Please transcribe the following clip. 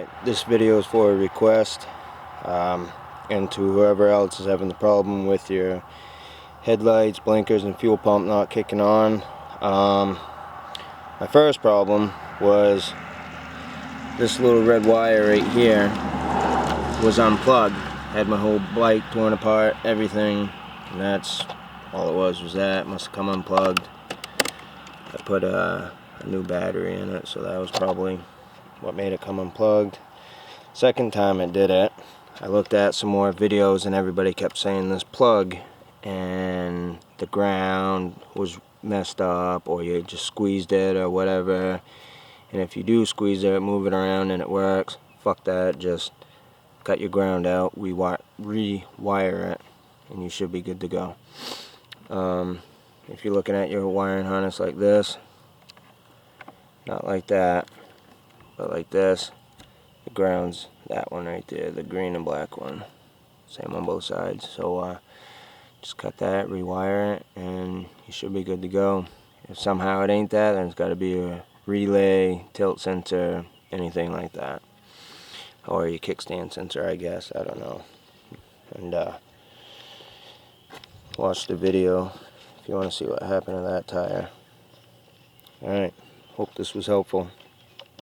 Alright, this video is for a request, and to whoever else is having the problem with your headlights, blinkers, and fuel pump not kicking on. My first problem was this little red wire right here was unplugged. Had my whole bike torn apart, everything, and that's all it was that. Must have come unplugged. I put a new battery in it, so that was probably what made it come unplugged. Second time it did it, I looked at some more videos and everybody kept saying this plug and the ground was messed up, or you just squeezed it or whatever. And if you do squeeze it, move it around and it works, fuck that. Just cut your ground out, rewire it, and you should be good to go. If you're looking at your wiring harness like this, not like that, but like this, the ground's that one right there, the green and black one, same on both sides. So just cut that, rewire it, and you should be good to go. If somehow it ain't that, then it's got to be a relay, tilt sensor, anything like that, or your kickstand sensor, I guess. I don't know. And watch the video if you want to see what happened to that tire. Alright, hope this was helpful.